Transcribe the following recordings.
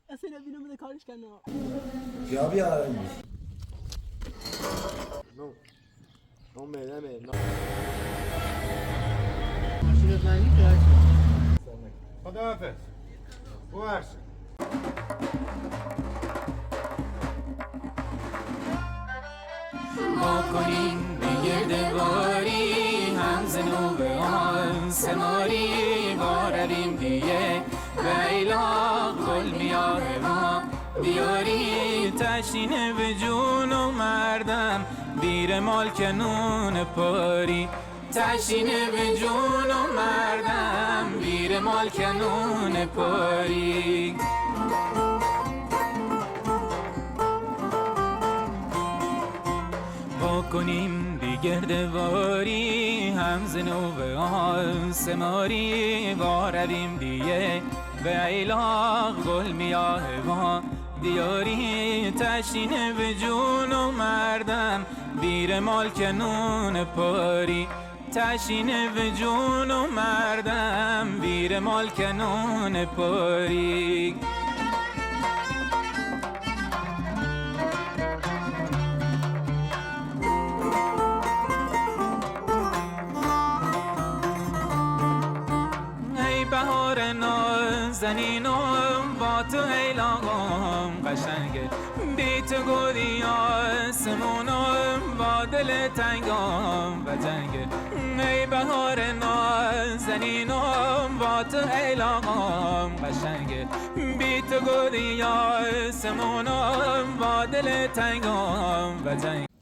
اصلا بینو بده کارش کنه یا بیارم نو میدم ماشین زنی که خداحافظ بورس ما کنیم بگرد باری هم زنوب آن سماری باریم دیگه بیلا گل میاره ما بیاری تشینه به جون و مردم بیر مال کنون پاری تشینه به جون و مردم بیر مال کنون پاری کنیم بیگردواری هم زنوب آن سماری واردیم دیگه به ایلاق گل میاه ما دیاری تشینه به جون و مردم بیر مال کنون پاری تشینه به جون و مردم بیر مال کنون پاری بهار نازنینم با تو ایلاقم قشنگه بی تو گلی آسمونم با دل تنگم و جنگه ای بهار نازنینم با تو ایلاقم قشنگه بی تو گلی آسمونم با دل تنگم و جنگه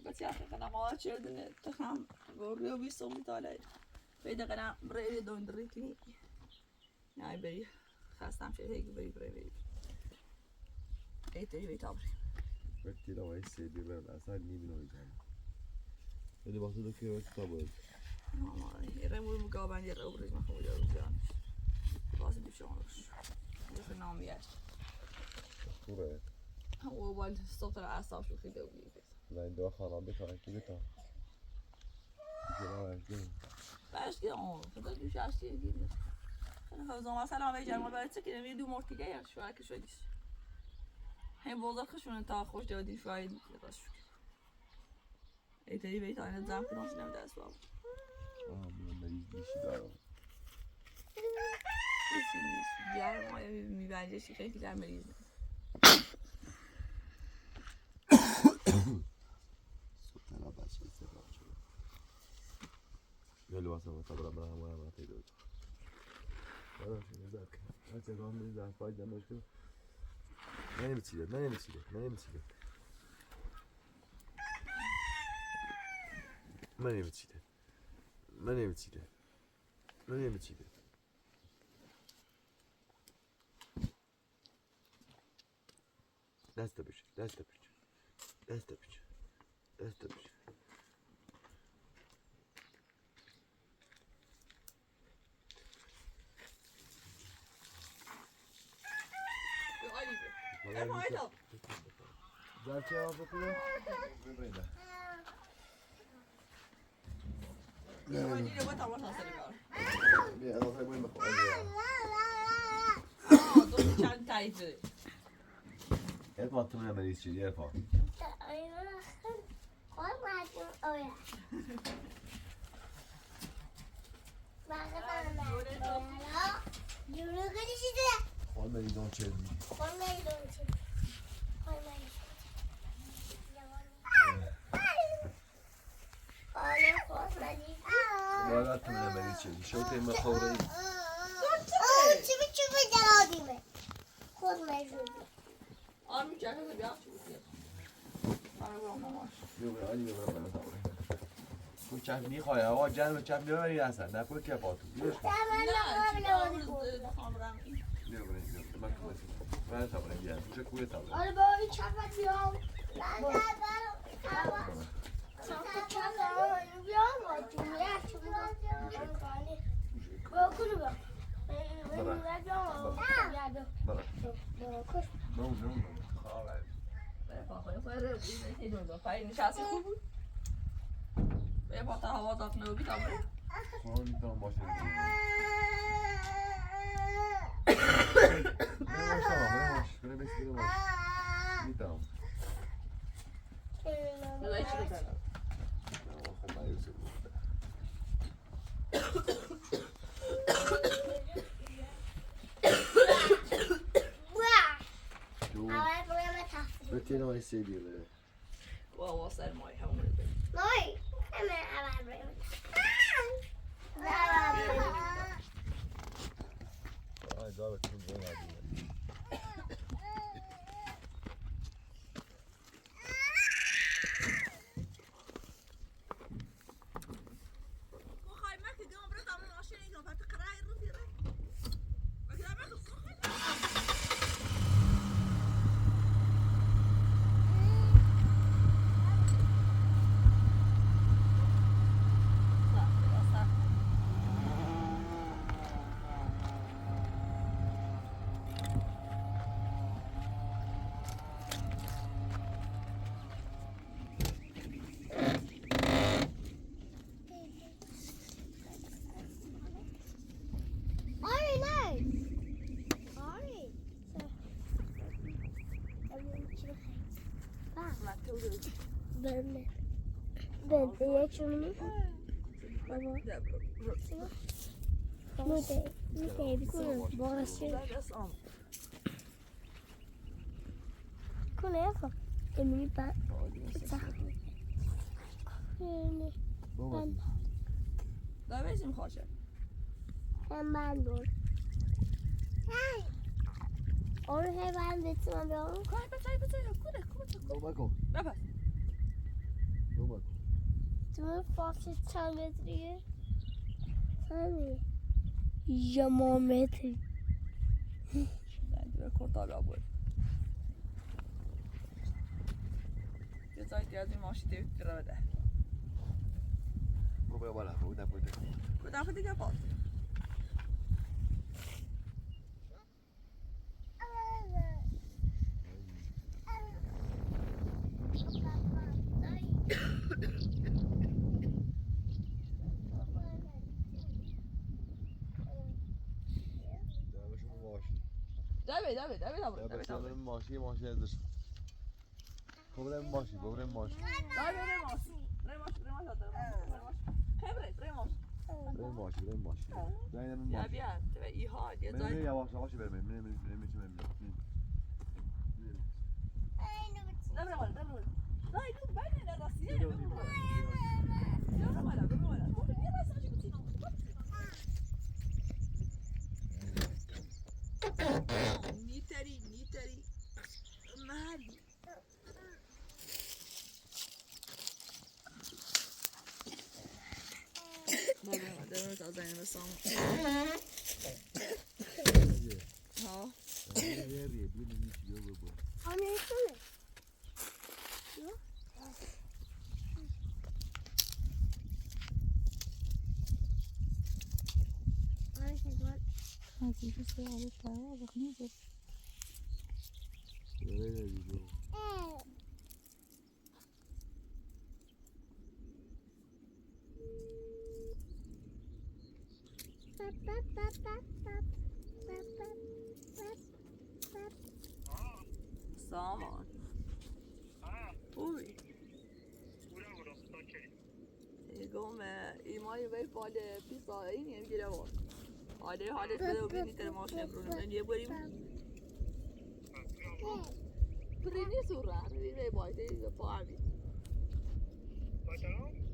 بس يا اخي انا ما شردني تخام بوريو بيصوم طالع بيدا قناع بري دون دريكني ناي بري خاصة شيء هيك بري اي تري بيت عمري وقتی رو وای سیدی برم اصلا نمی‌دونم ولی وقتی دو که وقت تابود يرموا المقابل يرموا بريج ما هو يرموا جان باز بيشونش يخلي نام ياش خوبه هو والد الصوت الأعصاب شو كده وبيجي و این دو خرابه تا کی بتا باش كده فضل دوش عشتي كده أنا خلاص ما سلام بيجي ما بعد سكين مين دو مورتي جاي شو هيك شو ديش هين بوزر خشون انت خوش جودي شوية راش اي تري بيت أنا زام كده نسلم ده أسباب من مریض دیشی دارم بیار ما میبنجه شی خیلی در مریض سلطنه بچه استفاده شده یه لباس هم تا برم همه پیدا بود برام شده زد هر چه گام بید زن فاید نماش کنم نمیچیده دست بشه زرچه ها بکنه ببریده بیا اضافه باید بخواه چند تایفه ارفان تو منم مریض شدی ارفان خواهد مریضان چه دی باید تو منم مریض شدی شو تیم خوره ای چی جلادیمه خود مجبوری آمی جنه بیاد چی بود آره برام ماماش بیا علی بیا برام تاوره تو چپ میخوای آقا جنب چپ میبری اصلا نکنه که پاتو بیاش کن بیا بریم من کمسی من تاوره بیا چه کوی تاوره آره با این چپ بیام چپ پای نشستی خوب بود به با تا هوا داد نوبی تا بره من میتونم باشه بریم باش میتونم بذاری چی بکنم خب مایوسه بود جو بتینه مای سیدی بره و سرمایه همون رو بگیر Nej, men jag var bredvid. آه جا بتون بره نبیده Ari, nej! Ari. Vänta, jag tror nu. Okej, vi kommer bara se. Kolla jag får. Emily bara. داره برسیم خواشه من دور. آره من بتونم بیام. کار بچه دو مکن بپس دو مکن تو فاصله چند متریه؟ چندی؟ یا ما متری. داره کرتالا بود یه زایدی از این ماشی دیوید رو بده برو بالا بودم کدام دیگه باز دوید ماشی ازش بریم ماشی بریم ماشی بیا بیا تو ایهاد یه زاید یواش بریم نبرم ولا لا يدوب بعدين الراسية يلا ولا نيتري مالي بابا ده تازه نسام ها Hani şöyle. سامان خوبی گم ایمانی باید باده پیسا این نمیگیره با آده حالش بده و بینی تر ماشین برونه من یه بریم پرینی سورا ریده باید دیگه پا عمی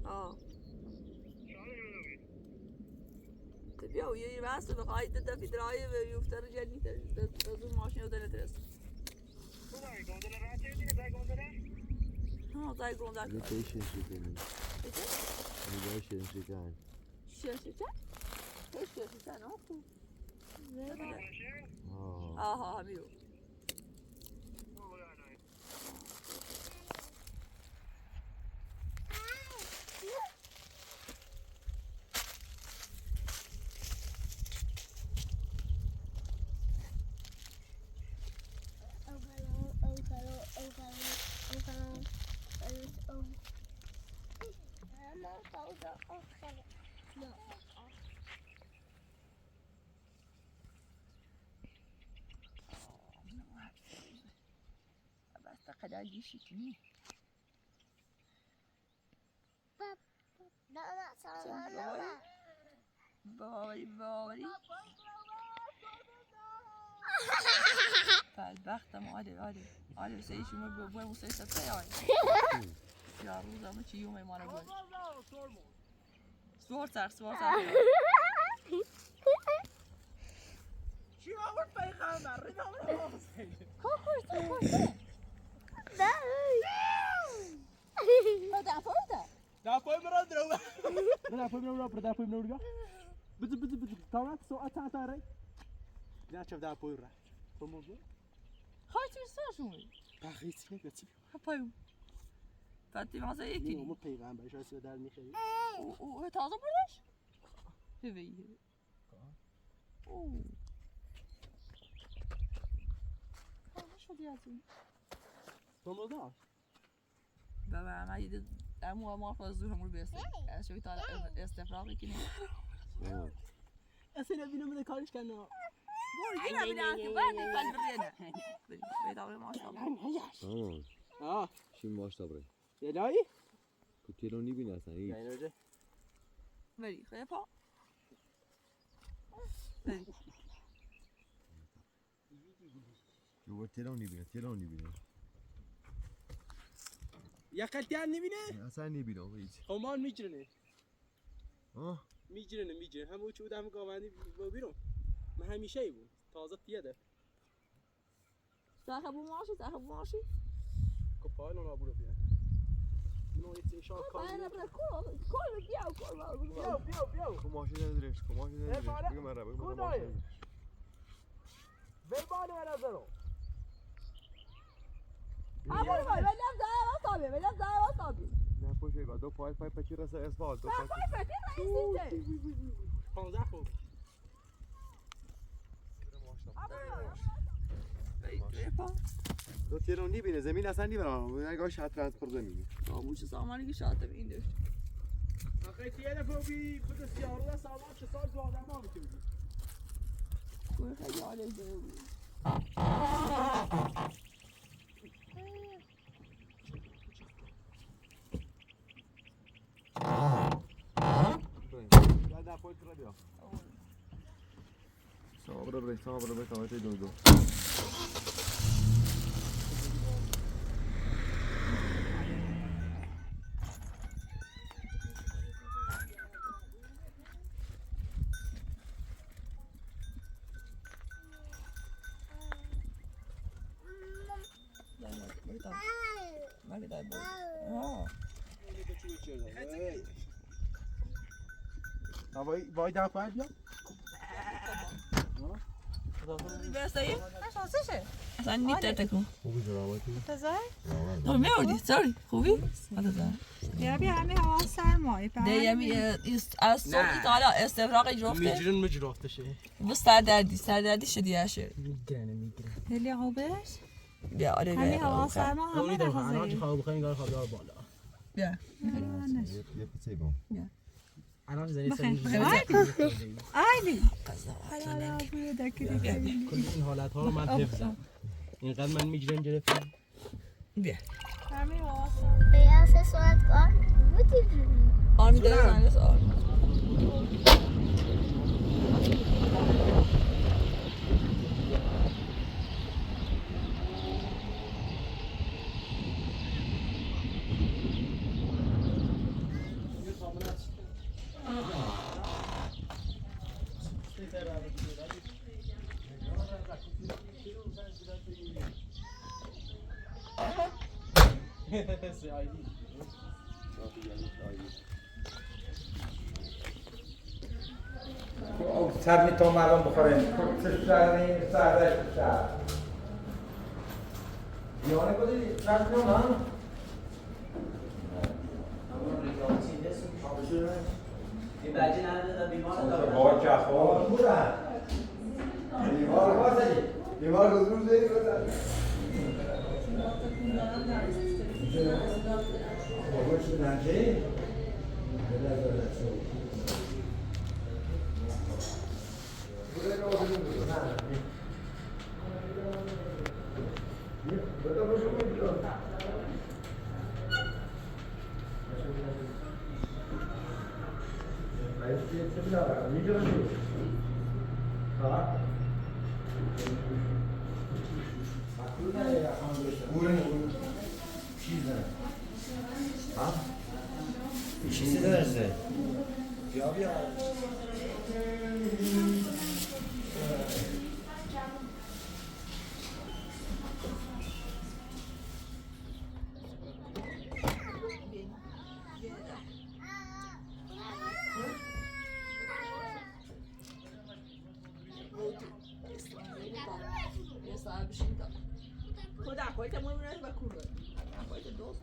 آه بیا و یه بحث بخواهی تدفی درایه و یفتر جنی تزون ماشین رو دلت ها زای گونده یه تایی شنشکن یه شنشکن شنشکن؟ هیچ شنشکن ها خوب آها همیو Ogalon. ده آخره نه بس قدر شکنی لا لا سلام باوری بدبختم آره سیشون رو بگویم و سیشت بیایی یا روزم چی یومه ما رو بود سوار سر چی آورد پیغمبر ریدم رو حسین دافای مرا درو دافای مرا بده تمام ساعت تاره نه چه دافای را فهموندی خواهی چی سرشون بخیت نگاتی پایو فتی مازه نه یکی ما پیغمبرش هست در میخری او تازه بردش؟ هوی اوه شدی از این فهموندی بابا ما يد امو ما فازوهم البيسي شوي طالع استفراغي كده اصلا بینو من کارش کنه قول جينا بناك وين قلب الرينا بيدور ما شاء الله آه چی ماش داره یلایی کتیرو نمیبینی اصلا هیچ اینجا بري خيفا بري جو تیرو نمیبینه یا قطعا نمیبینه اصلا نمیبینه هیچ خمان میجرنه آه میجرنه همون چود هم گاوندی بیرون من همیشه ای بود تازه پیاده ساخبو ماشي کپایل اون آبورو بیان اینو یه تیشان کار كل بیاو کماشی ندارش بگم من را ماشی بی بالی من نظرو نه پوشه گا دو پای پچی رسه اسفالت 15 خوب دو تیرو نمیبینه زمین اصلا نمیبینه نگاه شطرنج پر زمینی موش سامانی که شاته به این داشت آخه تیه بی بده سیارو ده سامان چه سال دو آدم ها میتونی کوی خیلی عالی بود یا نه پای تر بیا صبر بری تا دو وای دم خواهد بیا برسایی؟ شانسشه اصلا نیتر تکون خوبی سلامتی تو میوردی ساری خوبی؟ بیا همین هوا سرمایه ده یمی از صبحی تا حالا استفراغی جفته مجرفتشه بس سردردی شدی هشه میگرنه خیلی خوبش بیا آره همین بیا هوا سرما همه اونی نخواه دفعه خواب بخواه نگاه خواب دار بالا بیا یه پیچه بام الان زنی آیلی حالا بوی دکری کل این حالت ها رو من حفظم اینقدر من میگرن گرفتم بیا همین هوا Beyaz saat var. Bu dedi. آرمی داره زنگس آرمی سر میتونم الان بخوریم چه شهری سردش شهر دیوانه بودی چند کنم هم این بچه نداده بیمار داره با کفار بودن بیمار بازدی بیمار حضور زیدی بودن بابا شدن چی؟ چیزی درسته بیا بیا خدا خودت مهمونه و کوره خودت دوست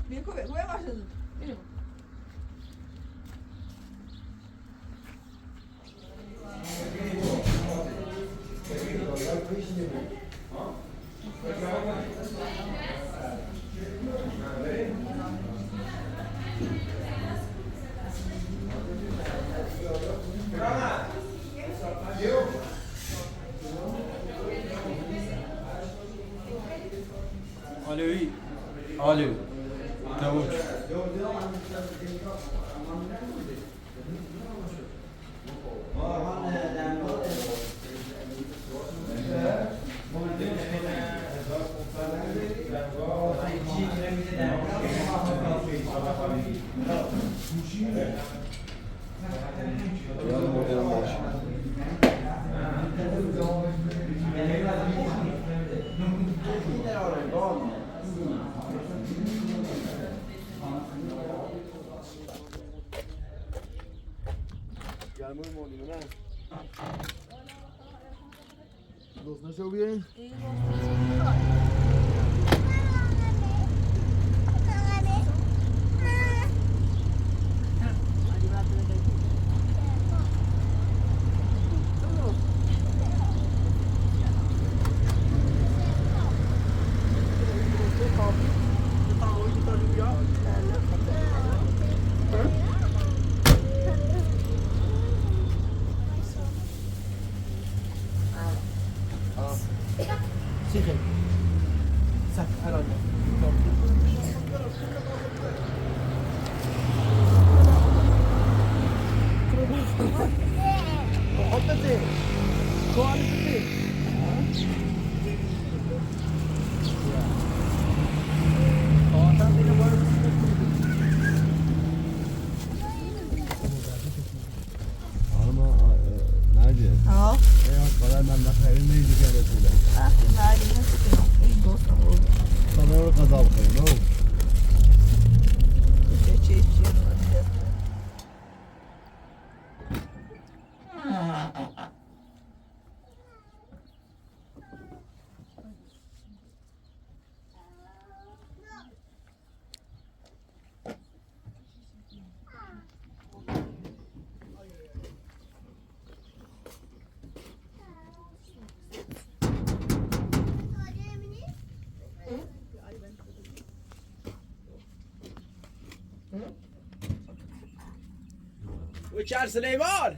Bien, come vas a hacer? علوي علو تموت گرمای مالیمه نه دوست نشو بیاین وچار سلیمان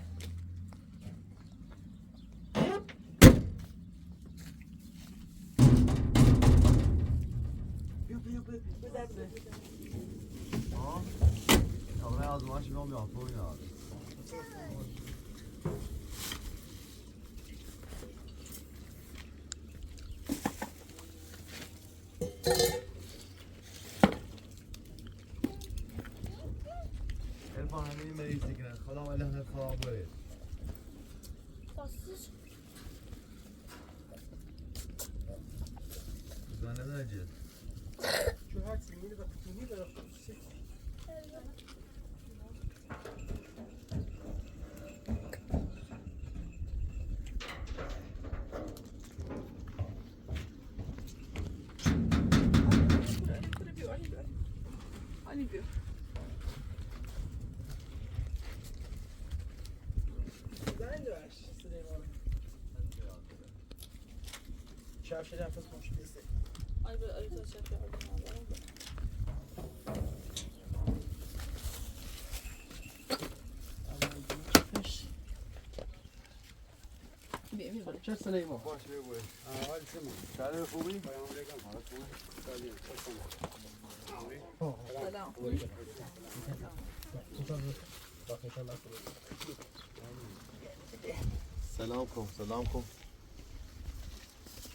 آزمایش میام یا پول نداره الفان همین مریض دیگه خدا ولی همه خواب برید زنه نجد شو هات سنين بقى كتوني بقى شاف شده فاز خوش نیست. آی به آی تو چه چه سالی ما؟ باشه بگوی حال شما؟ شهر خوبی؟ سلام سلام کن سلام کن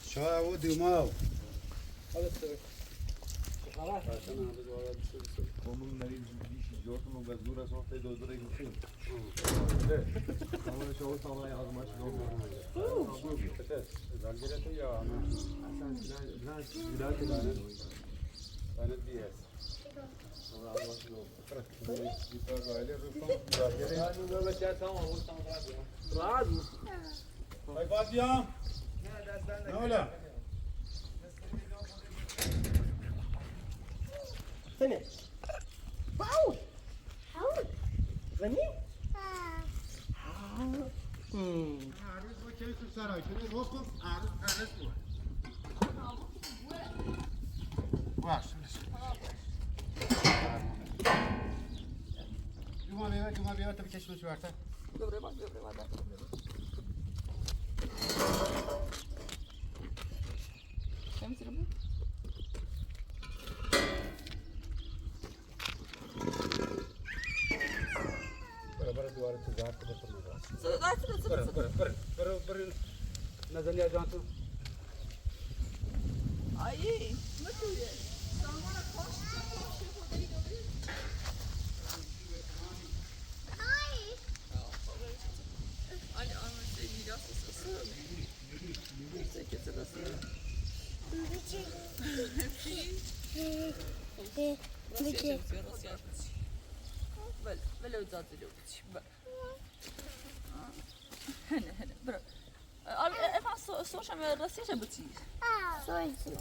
شاه و دوماو Onun nariz dişi jortunu ve zura sohte dozura gitsin. Ama şu sabah yazmış نه ولا ثانية. واو. حاول. غني؟ عروس با چه سرای شده وقف عروس باش جمعه بیا تا بکشم چه برته دوباره باز نمی‌تونم بود برو دوباره تو زهر کده برو نزلی از جانتو آیی متویه سامان خوش Ali anlatıyor mirası sası. Sekete de sığır. Nasıl yaşatıyor, nasıl yaşatıyor? Böyle ödadılıyor. Hene, bırak. Abi efendim sonuçta rastya şabıtı. Soysun.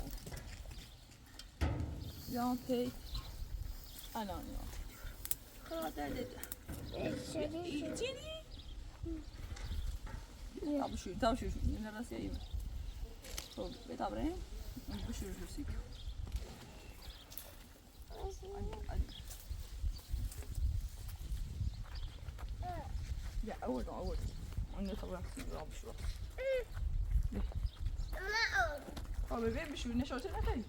Yan pey. Alan ya. Kader dedi. İçeri. Tam şu. Ne rastya yiyeyim. Oldu. Bet abrayım. Bu şu sik. Ya أول. أنا طبعا كذا بشو. ما أول. أو ببيع بشو نشوت أنا خير.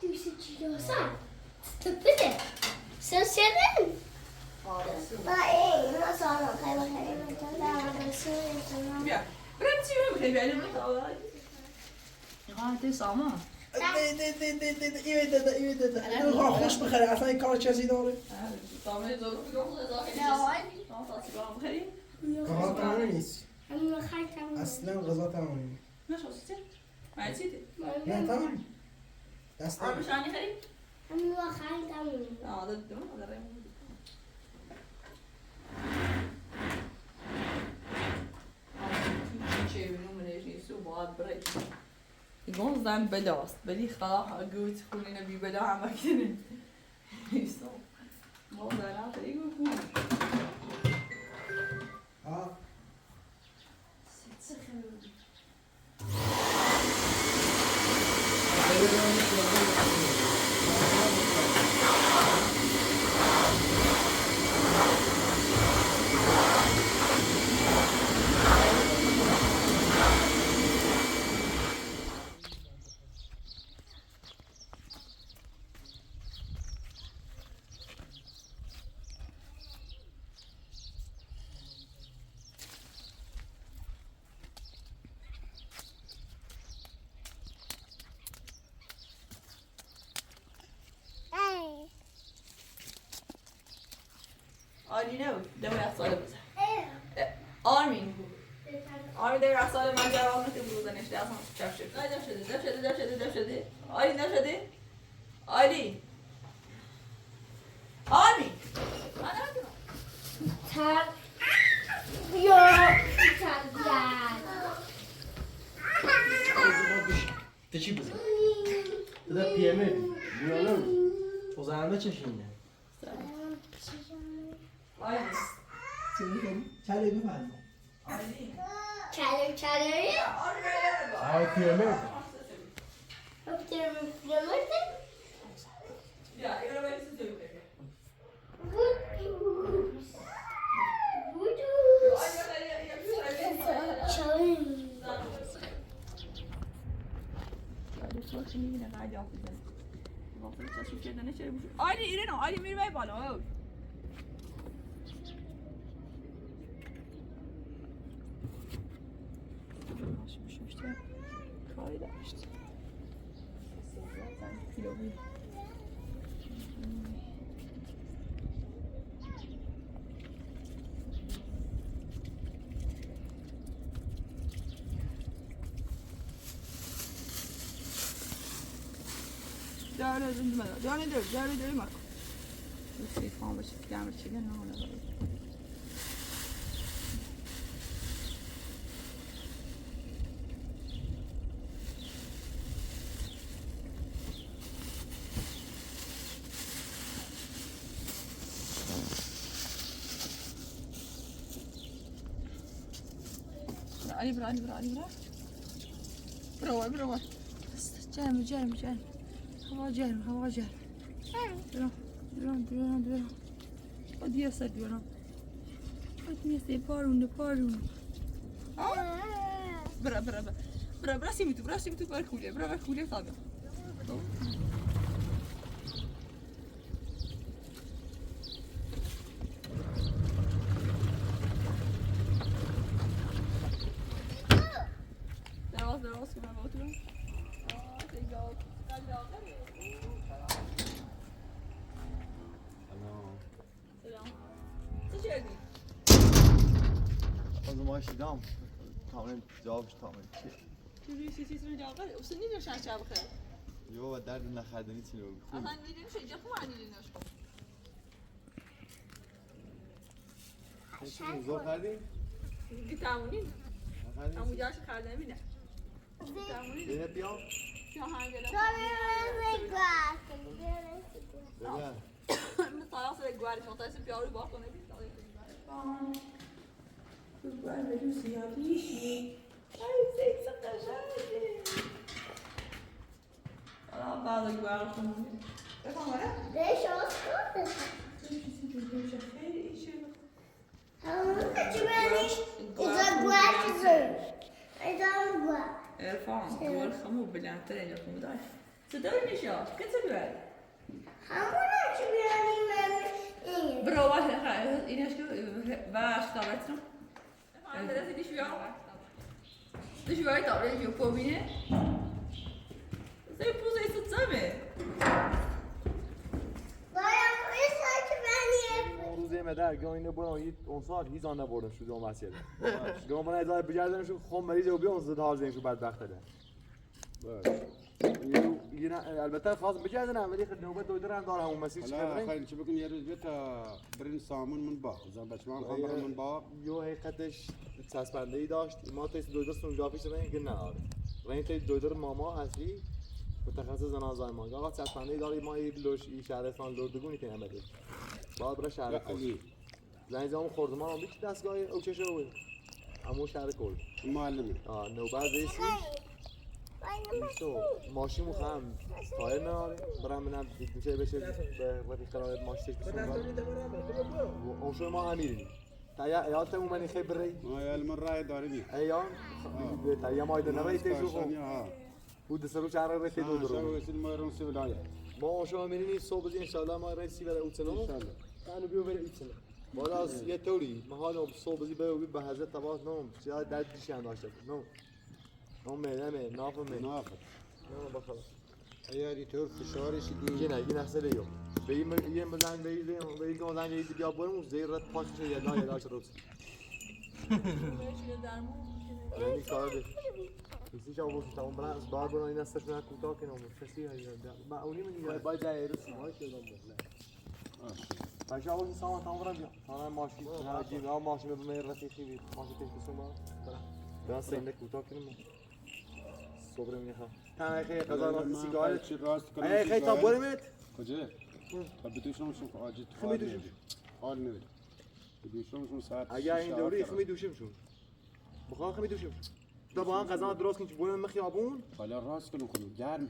Du sitter och så. Tuppar det. Sen ser den. Nej, jag sa något. Jag var här. Jag så inte. Ya. Bırak çiğ mi? Benim de kaldı. Ya سامان. ايه ده انا خوش بخير عشان يكرر شيء دوري طعمه زور في يوم ده لا عادي. بخير. غلط تمانيس أنا خايفة منه. اصلا غلط تمانيس ماشي ستة. ما نسيت. لا تمام اصلا مش عني خير. أنا خايفة منه. ده الدم ده ريم. شيء منهم من ايش يسوي بعض بريك. يقول زين بلاست بلي خلاص قلت خلينا ببلا عمكنا. يسوي. ما زين طريقه اه آلی نبود دم اصاله بزن آرمین در اصاله من جواب نده بودنش دست هم چپ شد دف شده آلی نشده آلی آرمین من نمیدونم Tack. Ja, tackar. تشي بزن ده بيعمل بيعمل وزعمه چشینه آلی چله بفرمایید. چلم آی پیرمرد. Ja, ik ben een beetje te Aynen İrene, aynen bir ver bana. Başmış işte. Kayda işte. Zaten kilo bir. Devam edelim. Devam edelim bak. Yüksek falan başıp gelmek için ne oluyor? Ali bırak. Bravo. Gelme. Hava gelme. Duran. Hadi yasa duran. Hadi yasa parun. Bra, simtu var kulye. Bra, kulye tabii. Devam ska man gå till. Ja, det är jag. Selam. Co się robi? از ماشی دام تمام جوابش تمام چیزی رو جواب بده. اصلا نمیشه جواب بده. یو و درد نخردنی چی رو اصلا نمیشه جواب معنی نمیشه. چی زور کردی؟ گیتامونی. همون جاش خرده میده. بینه بیام؟ چه هنگه بگه مثلا سر گواری شما تاسی پیارو باخت نمیشه. Guarda, Lucy, amici. Ai, senza casare. Allora vado a guardare con me. E come è? Deixa as coisas. Erfan, duvar xamu bilantır en yakın da. Sıdar ne şey? Kaç güzel. Bravo, این اشکو باش تابتون. درست دیشوار تابله جو پوبینه. زی پوزه است زمه. روزه مدر گاینه برای اون سال هیچ آن نبردن شده اون مسئله گام برای ازای بجردنشون خون مریض و بیان زد هارزینشون بدبخت ده البته خاص بجردنم ولی خد نوبت دویدرم دارم اون مسیر چی حالا ببرین خیلی چی بکن یه روز بیتا برین سامون من با زن بچه‌ها خواهم برم من با یو حقیقتش چسبنده ای داشت ما تیست دویدر سونجا پیش رنگ گن نهاره رنگ تیست دویدر ماما اصلی متخصص زنازای ما آقا چسبنده ای داری ما یه لوش ای شهرستان لردگونی که نمیده باید برای شهر کلی زنیزام خوردمان هم بیچ دستگاهی او چه شو همون شهر کل معلمی نوبت ریسی ماشین مخم تایر نداره برام منم میشه بشه به وقتی قرار ماشینش بسازم اون شو ما امیریم تایا ایالتمون منی خبری ما یال من رای داریم ایام تایا ما ایده نرایی تیزو بود سرو شهر رای تیزو درو شو رسید ما رون سی ولایت ما اون شو میریم صبح ان شاء الله ما رئیسی برای اوتنو ان شاء الله کانو بیو برای اوتنو بالا یه طوری ما حالا صبح زی به حضرت تباس نم زیاد درد دیشی انداشته نم نم نافم نافت نه بخدا ایاری طور فشارش دی یه نحسه لیو یه مزنگ بیدیم مزنگ یه بیا برم زیرت پاش میشه یه نه یه داشت روز یعنی کار ده کسی شما بودی تمام برای بار برای این استش نه کوتاه کنم کسی هایی ما اونی من باید جای روز ما که دام مهله باشه اول سامان تمام برام بیا تمام ماشین جیب ها ماشین به من رفیقی بید ماشین تیز ما برای سینه کوتاه کنم صبر میخوام تمام خیلی قضا سیگار چی راست کنم خیلی تا برمت کجا تا بدوشم شو آجی خیلی دوشم حال نمیده دوشمشون ساعت اگر این دوری خمی دوشمشون بخواه خمی دوشم طبعا قزان درست کنی بولن مخیابون حالا راست کنم خودم گرم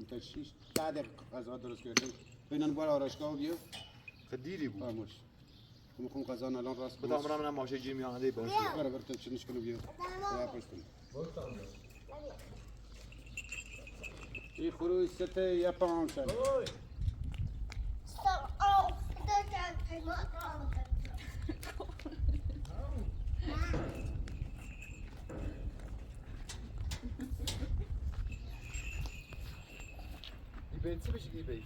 تا 6 10 دقیقه غذا درست کردم ببینن بار آرایشگاه بیا خدیری بود خاموش خم قزان الان راست بده امرا من ماشه جیم یا عندي برش برابر تا چنش کنم بیا یا پشتون ای خروج ست یا پاند شد بنتی بشه کی بیش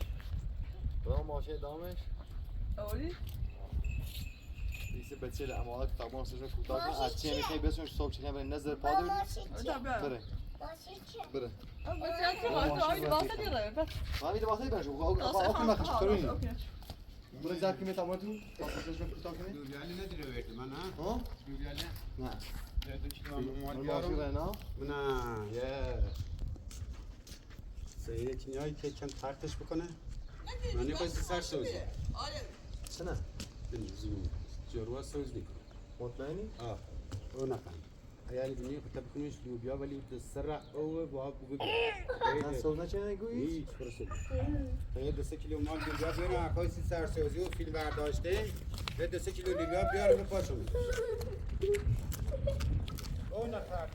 برام ماشه دامش اولی دیگه بچه له اموات تمام سوش کوتاه از چه میخوای بسونش صبح چه برای نظر پادر بره بره ما میده واسه بنش آخه ما خشترونی برای زاکی می تمام تو سوش کوتاه کنی دوبیالی ندیره وقت من ها دوبیالی نه جدی چیکار ماشی می‌کنم رنا نه یه سیده کنیایی که چند ترتش بکنه من یه بایستی سر سوزی چه نه بنزین جروه سوز نیکن مطمئنی او نفهم ایالی بینی خطب کنیش لوبیا ولی سر او با بگو نه سوز نچه نگویی هیچ برسه یه 2 کیلو مال لوبیا بیارم عکاسی سرسازی و فیلم برداشته یه 2 کیلو لوبیا بیارم پاشو او نفهم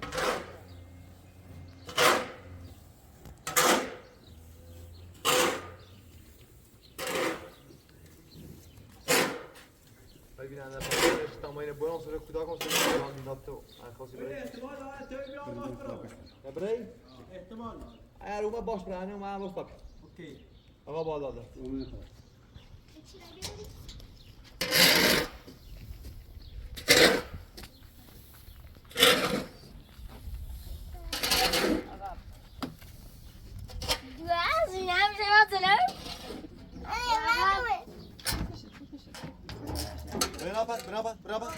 ببین انا پاسش تماین برام سر کوتاه کنم سر من دادتو خاصی برای احتمال داره تو بیا ما برو برای احتمال اگر اومد باش برای ما باش باش اوکی آقا بالا داد برابر برابر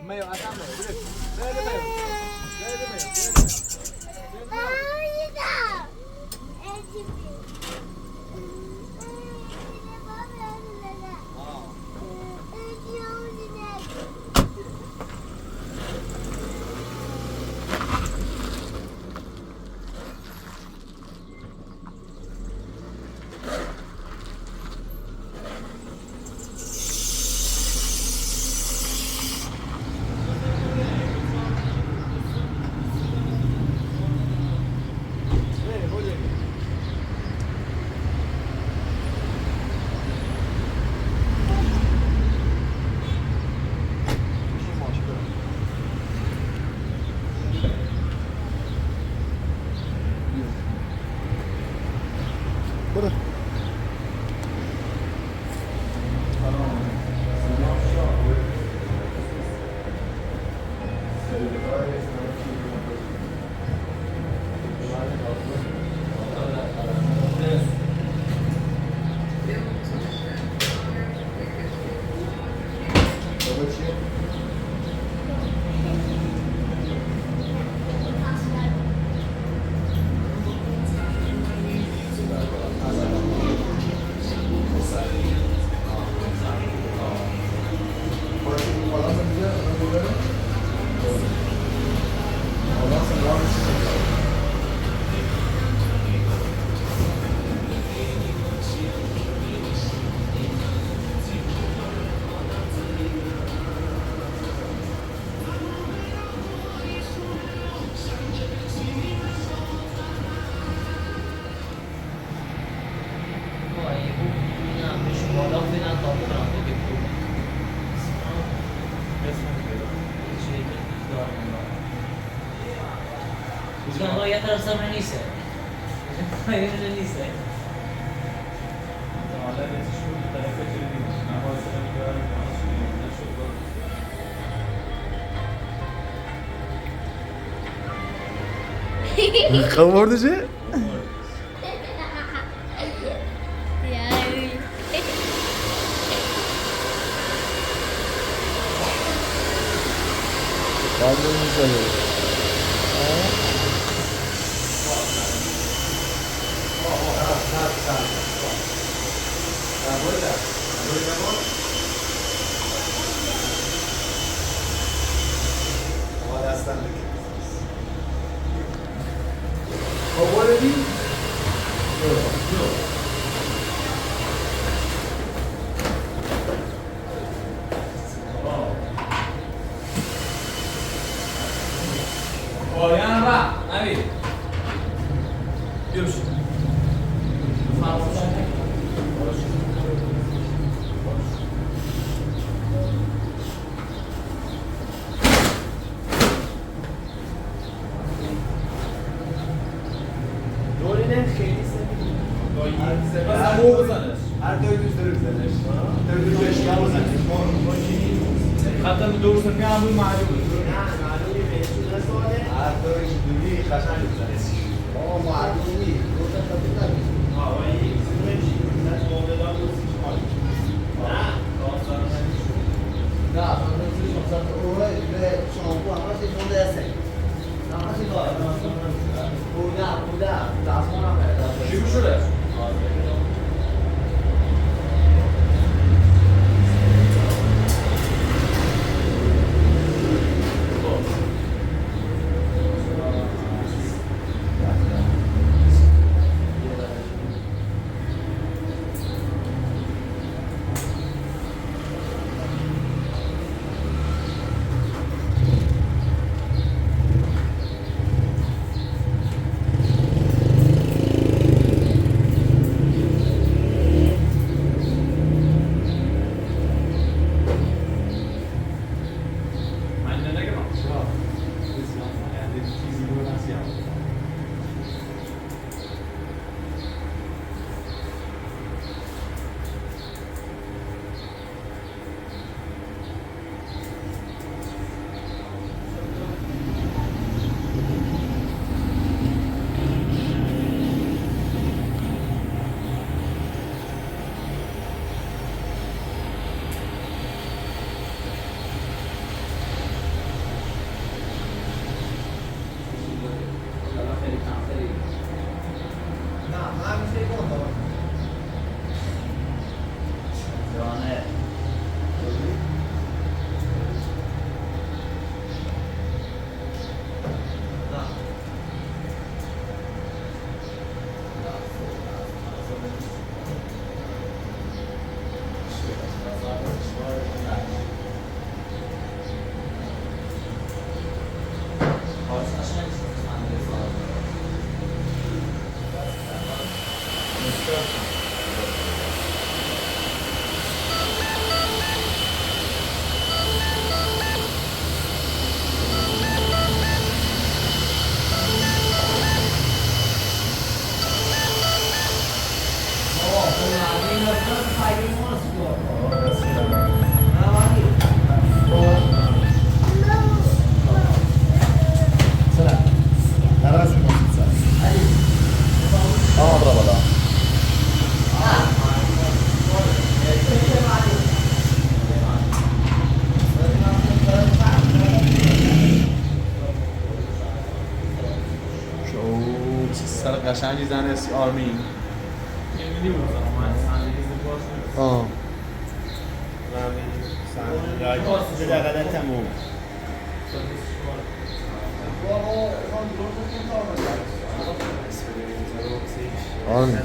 meio até meio ya terasa manisnya. Manisnya. خبرده چه؟ بدی؟ پایان را نوید بیوش هر دوی دوست داره بزنش دوی دوی اشکال بزنش خطا درست میام بود معلومه هر دوی دوی خشن بزنش معلوم نیست گفتم خطی نبید نه اوه شامپو همه شون دسته همه کار بودم دستمان هم پیدا شروع شده قشنگی زن آرمین آه به دقیقه تموم آن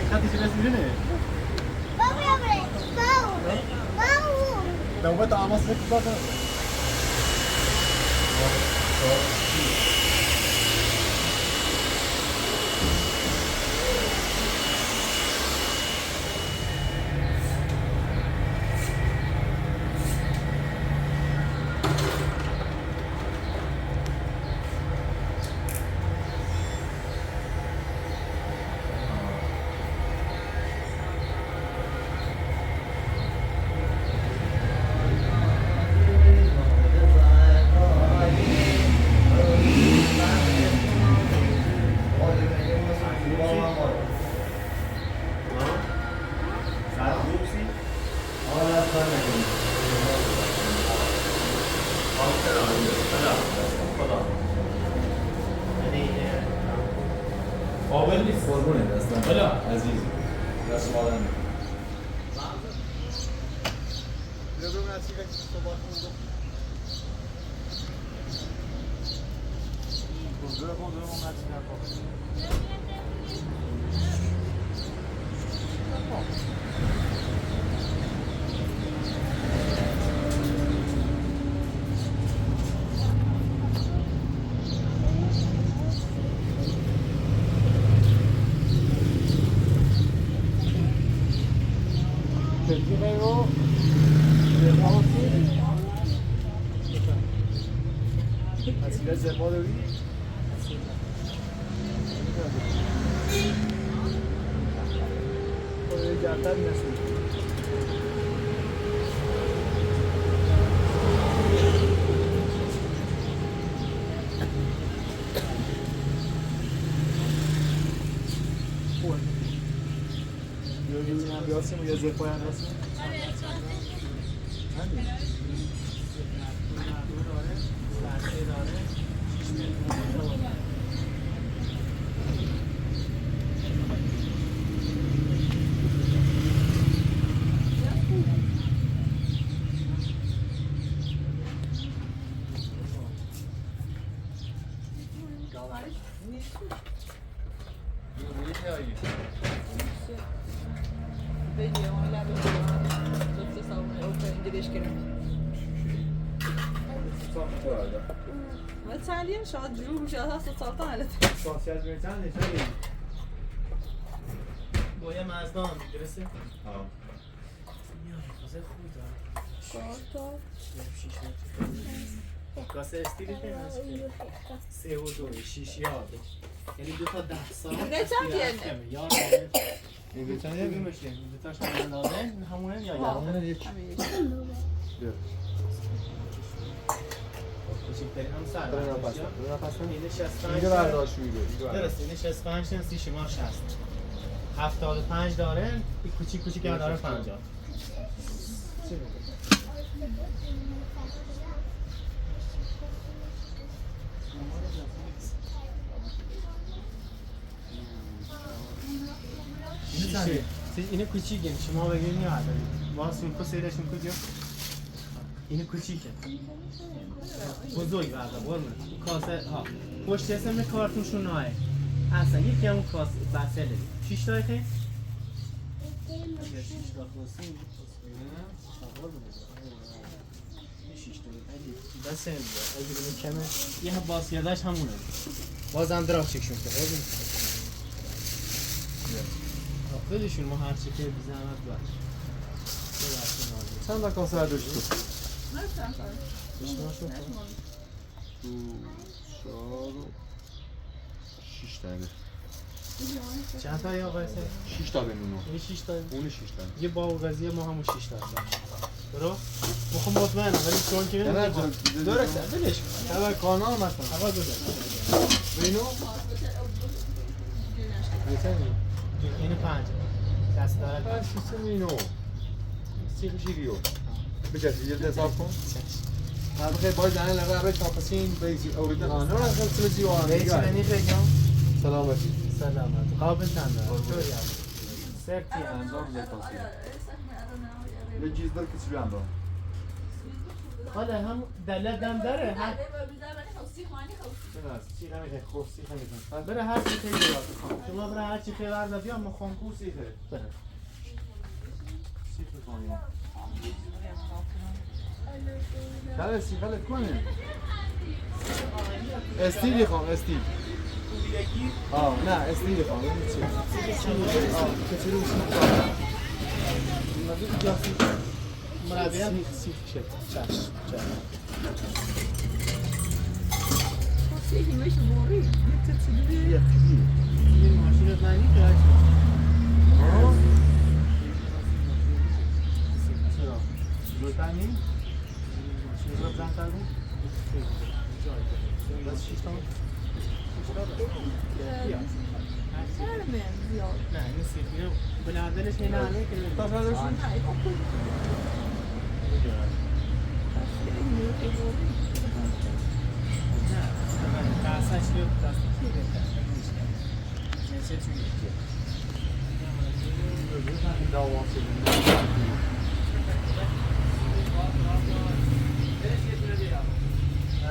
خطی چی بس میدونه بابا بابا نوبت آماس بکنه باشه قابل نیست قربونه دستم بلا عزیز دست مادم Asile زبا داری؟ خود جرتر نسید بیا بیاسیم یا زبا هم هستیم چندیم شاید جور شاید هست سالتان علت شخصیت میتن نشده باید مزدان درسته؟ آه کاسه خوب دارم شاید کاسه استیلی پیمنس 3 و 2 6 یاده یعنی 2 تا 10 سال نه چند یعنی؟ یاد این بیتن یه یه بیمشته 2 تاش هم اندازه همونه یا همونه یک کوچیکترین هم سر برنا برداشت پسن اینه 65 اینجا برداشت شویده درسته اینه 65 تا 30 شما 60 75 داره این کوچیک هم داره 50 اینه کوچیکه شما بگید میاد واسه کو سیرشون کجا اینه کوچیکه بزرگ بردا قربون کاسه ها پشت اسم کارتونشون ناه اصلا یکی همون کاسه بسله 6 تا خیلی 6 تا خاصی بس اگه ببین کمه یه باسیادش همونه بازم دراشتشون که خودشون ما هر چی که بی زحمت باش چند تا کاسه داشت تو؟ نه چند تا تو 4 6 تا چند تا یا واسه 6 تا بمونو این 6 تا اون 6 تا یه با قضیه ما همون 6 تا درست مخم مطمئنم ولی چون که نه درست بلش اول کانال مثلا هوا بده بینو اینو 5 دست داره بس سمینو سیگیو بچه یه حساب کن هر خیلی باید دهن لبه عبه تاپسین بیزی اوریدن آنه را خیلی سلزی و آنه بیچنی بگم سلامتی سلامت قابل تنده طوری هم سرتی انجام بده کاسی یه چیز دار کسی رو اندام حالا هم دلت دم داره هم سیخ معنی خلص نه سیخ نمیشه خوب سیخ نمیشه بره هر چی خیلی بیاد شما بره هر چی خیلی ورده بیا ما خانکو سیخه بره سیخ کنیم خاله سیخالت کنه استیلی خواهم استیل نه استیلی خواهم این چی؟ کچه رو سیخ خواهم نزدیک جا سیخ مربیه سیخ شد چشم سیخی میشه موری یه این ماشین رو معنی که چرا؟ زودتر نیم؟ ماشین رو بزن کردیم؟ بس 6 تومن؟ زیاد نه این سیخی رو بنادرش هی نهانه که تا فرداشون؟ نه دستش رو دستی که جنسه توی یکیه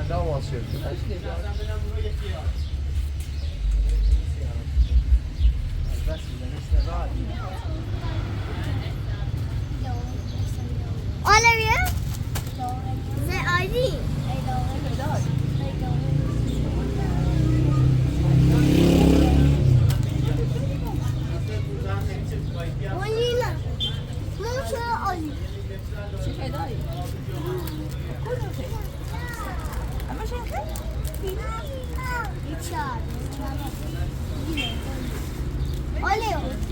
دواز شد Olivia? The ID? Olivia. Monster Olivia. چی پیدایی؟ کجا پیدا؟ اما شنکه؟ Olivia.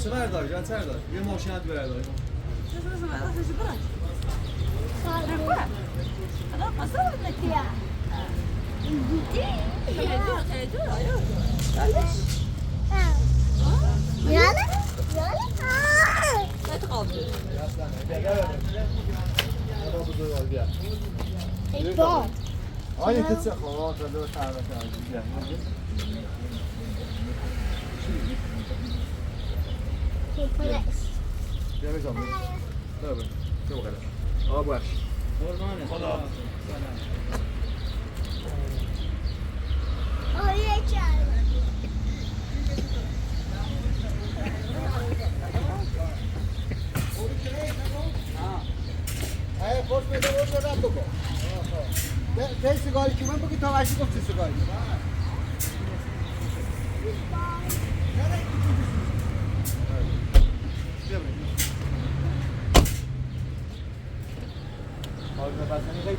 چه بردار؟ یا چه بردار؟ یه ماشینت بردار آیا کسی خواه تا دو تربت بیا بگم بیا چه بقیده آب باش خدا خوش میده باشه رد بکن به سیگاری که من بگی تا وحشی گفتی سیگاری حال بپسنی خیلی؟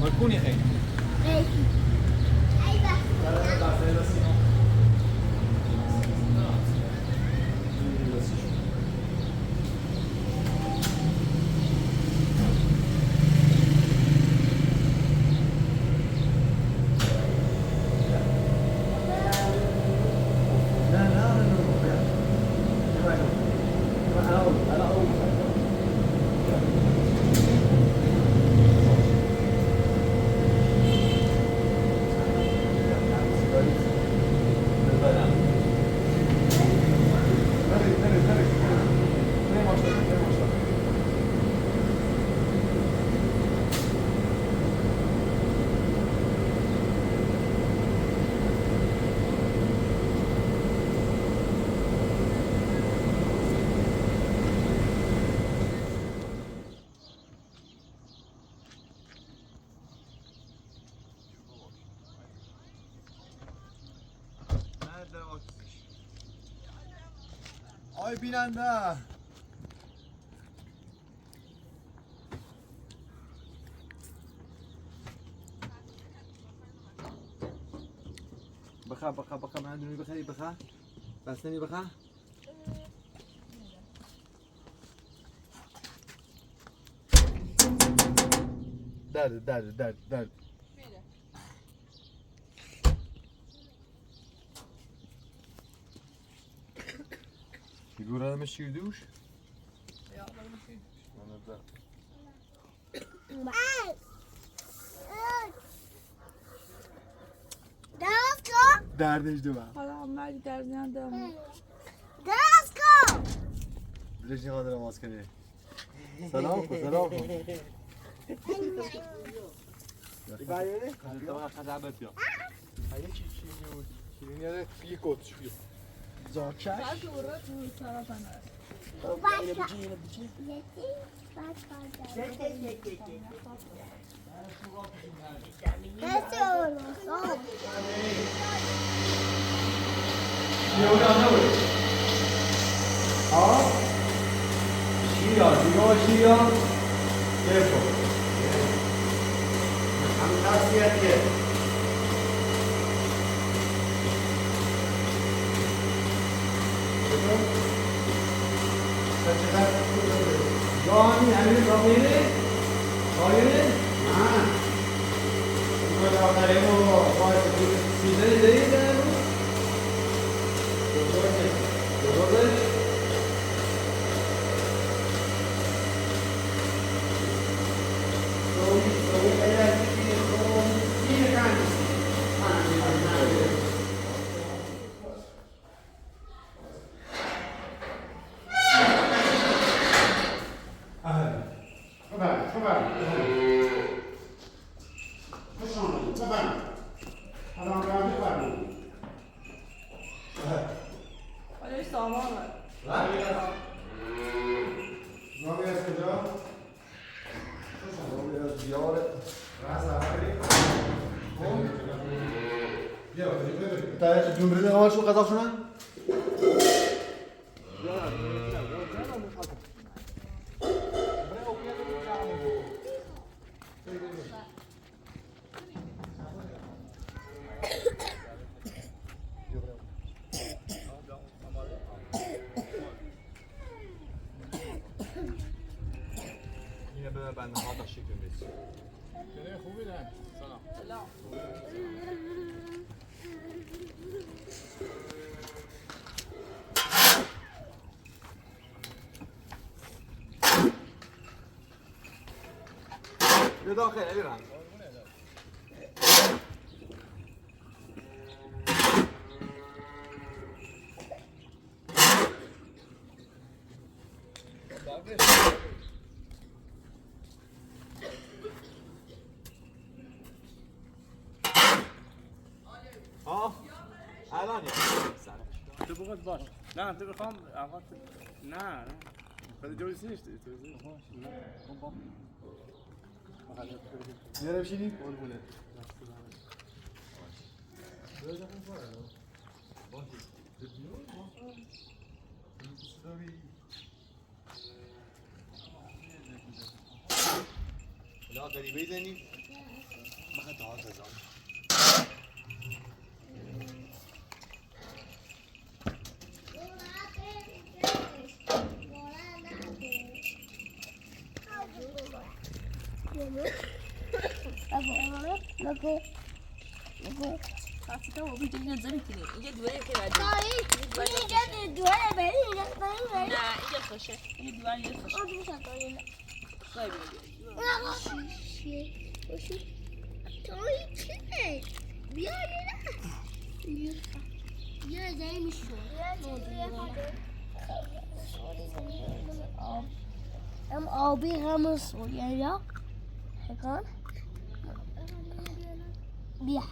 حال کنی خیلی؟ آی بیننده بخا من دونی بخری بخا بس نمی بخا درد Figurada şirdiymiş. Ya ben bir şey. Anladım. Derdejdi ben. مردی در زندم دراز کن. ليش هذا ماسكني سلام سلام طبعا خدعبت يا Yine filik ot çıkıyor. Zaçer. بعد ورات وصرفنا شيا كيفو عم تاسيات كيف جاني عمي صغيري صغيري ولا عليهم وايد سيدي زي ده ولی سامان جمهوری اول شو قضا شدن؟ یه به بنده ها داشته کنید. خوبی نه. سلام. یه داخل ایران. الان تو بخواد باش. نه تو بخوام آقا نه. خیلی جوری نیست. نرم بشینی؟ قربونه. لا غریبه زنی بخاطر هذا زمان خاصة هو بيجي لنا زمن كذا يجي دوالي كذا لا يجي خشة يجي دوالي يجي خشة طيب هم آبی هم سویا هکان بیا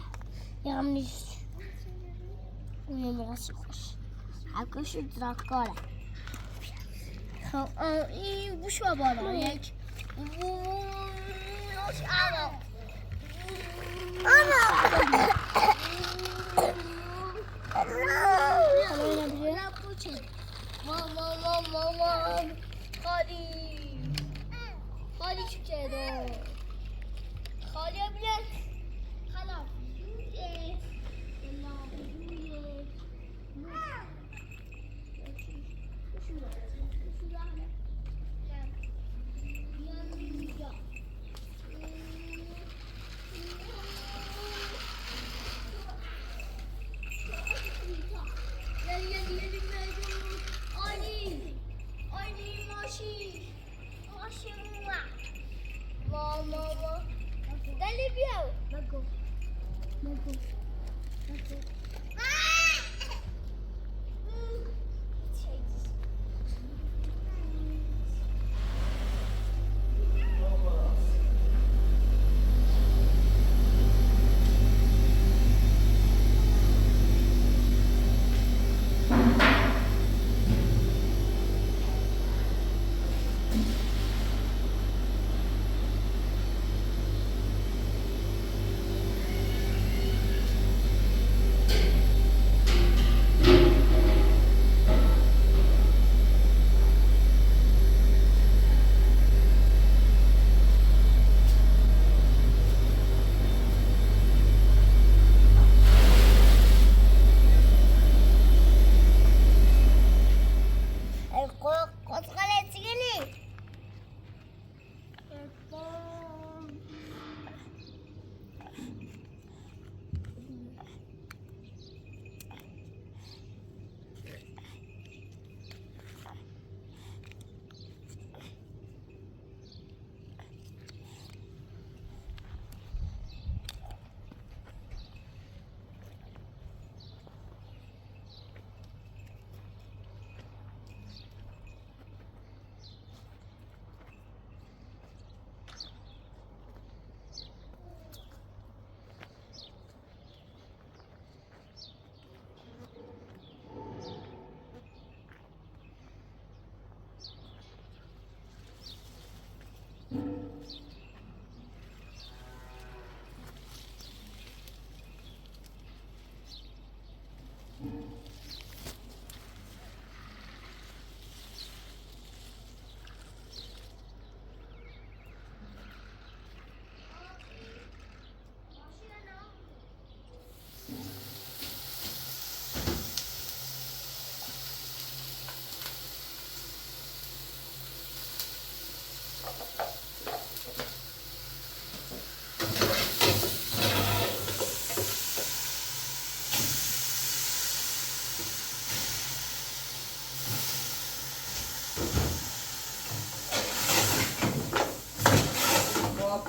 یا هم نیست اون میرسی خوش حکوش دراکاره خب این بوشو بالا یک بوش ماما خالی چی کرده خالی بیاد خلاص ماما دلی بیاو نگو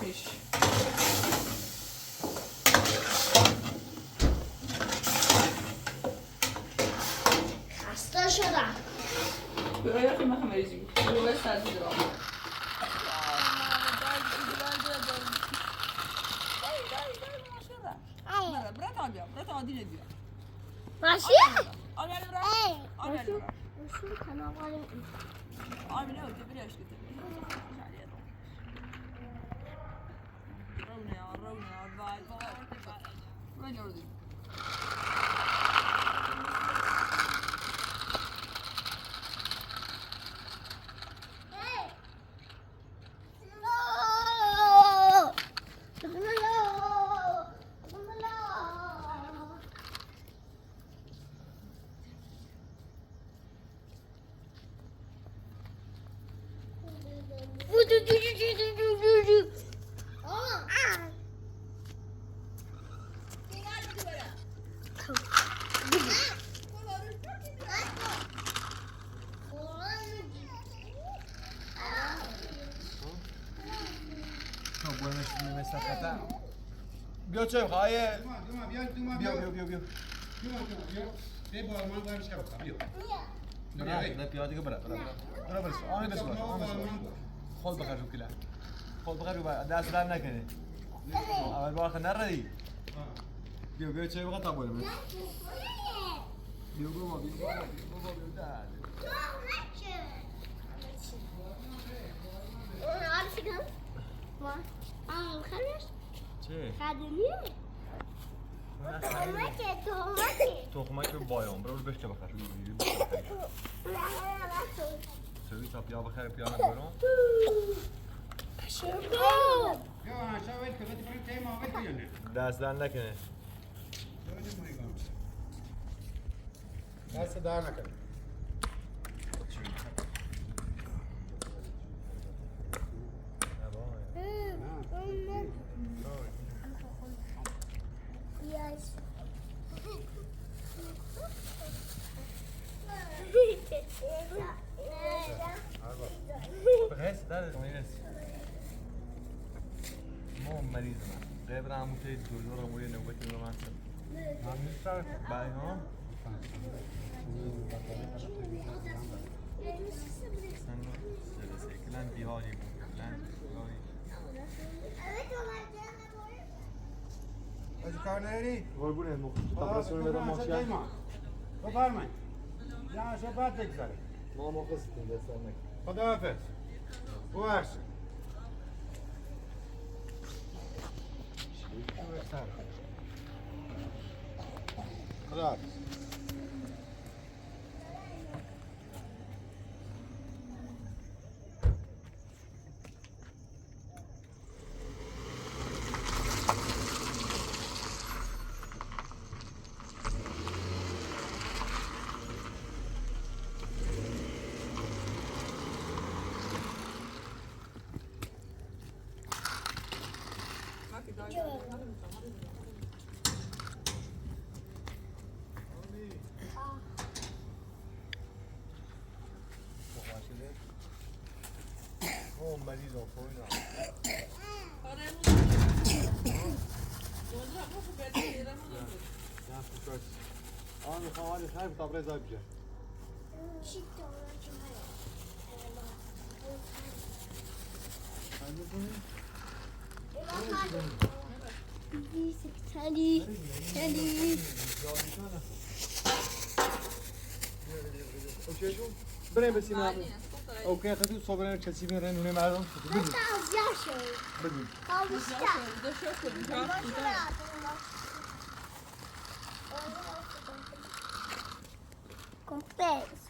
پیش. خسته شدم. برای خیلی مخم ریزی بود. برای سردی درام. برات آبیا. برات آدی ندیو. ماشی؟ آبیا برات. آبیا برات. ماشی کنم ولی. آبیا نه که بریاش کتی. رونا وای وای. رونا جوردی. بیا چه خواهی؟ بیا به بارمان برش که بخوام بیا نه پیاده که برا برس آنی بس باش خود بخرجو کلا خود بخرجو دست در نکنه اول بار خود نردی بیا چه بخواه تا بولم بیا بابا چه؟ تخمک بایام برو بشکه بخر سوی تا پیا بخیر پیا نگرم یا شاید که بهت کنم تیم آمد بیانه دست در نکنه دست در نکنه Yes. بخیرست دارد میرست ما مریضم غیب رامو تید دکتر رو موی نوبتی رو من سر بای ها کلان بیهاری کلان از کار نری؟ قربونت آپراسیون بدم ماشین بفرمایید یا شبات بگذارید ما مخصوصیم دست نکنید خداحافظ بورس خداحافظ مریض آفرینا آن میخوام آن خیلی طبره زای بشه بریم بسیم اوکی خدو صبرانه کسی میره نونه مردم بگو بگو Com pés.